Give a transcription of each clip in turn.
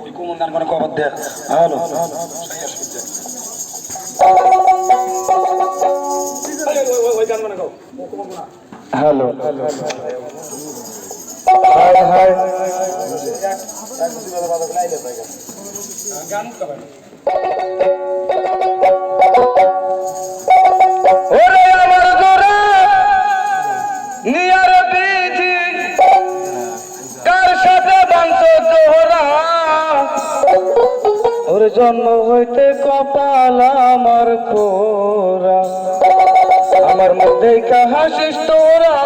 ওই কোমন গান করে কবর দেয় হ্যালো ওই গান মানে গাও হ্যালো হাই হাই গান কবে ওরে আমার গোরা নিয়ার বিধি কার সাথে বাঁধছ জোহরা ওর জন্ম হইতে কপাল আমার পোরা আমার মধ্যে হাসিস তোরা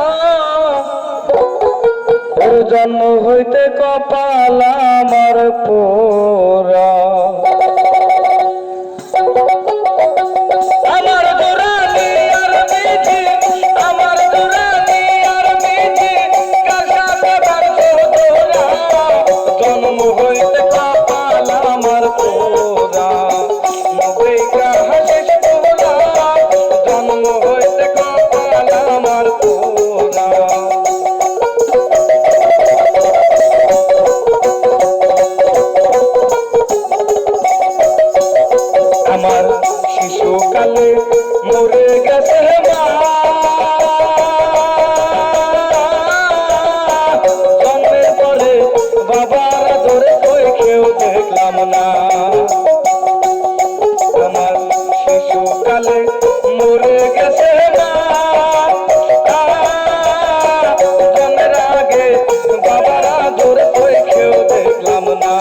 ওর জন্ম হইতে কপাল আমার পোরা আমার গোরানি আর বিধি আমার গোরানি আর বিধি কার সাথে বাঁধছ তোরা জন্ম হইতে কপাল আমার পোরা মধ্যে হাসিস তোরা জন্ম হইতে কপাল আমার পোরা আমার শিশুকালে মরে গেছে মা জন্মের পরে বাবার ধরে কই কেউ দেখলাম না আমার শিশুকালে মরে গেছে মা জন্মের আগে বাবারা ধরে কই কেউ দেখলাম না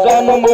জন্ম